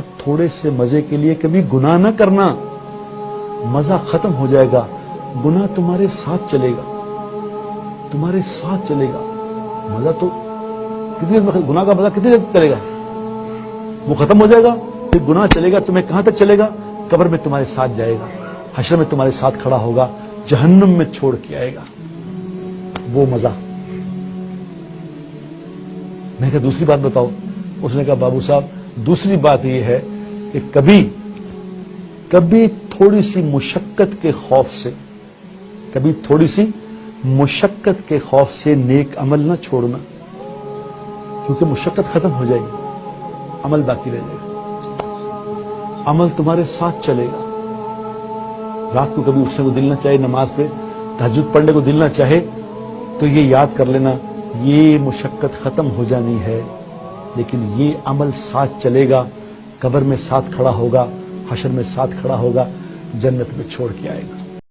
تھوڑے سے مزے کے لیے کبھی گناہ نہ کرنا، مزہ ختم ہو جائے گا، گناہ تمہارے ساتھ چلے گا، تمہارے ساتھ چلے گا۔ مزہ تو کتنی دیر، گناہ کا مزہ کتنی دیر چلے گا؟ وہ ختم ہو جائے گا، پھر گناہ چلے گا، تمہیں کہاں تک چلے گا؟ قبر میں تمہارے ساتھ جائے گا، حشر میں تمہارے ساتھ کھڑا ہوگا، جہنم میں چھوڑ کے آئے گا وہ مزہ۔ میں نے کہا دوسری بات بتاؤ؟ اس نے کہا بابو صاحب دوسری بات یہ ہے کہ کبھی تھوڑی سی مشقت کے خوف سے، کبھی تھوڑی سی مشقت کے خوف سے نیک عمل نہ چھوڑنا، کیونکہ مشقت ختم ہو جائے گی، عمل باقی رہ جائے گا، عمل تمہارے ساتھ چلے گا۔ رات کو کبھی اٹھنے کو دل نہ چاہے، نماز پہ تہجد پڑھنے کو دل نہ چاہے، تو یہ یاد کر لینا یہ مشقت ختم ہو جانی ہے، لیکن یہ عمل ساتھ چلے گا، قبر میں ساتھ کھڑا ہوگا، حشر میں ساتھ کھڑا ہوگا، جنت میں چھوڑ کے آئے گا۔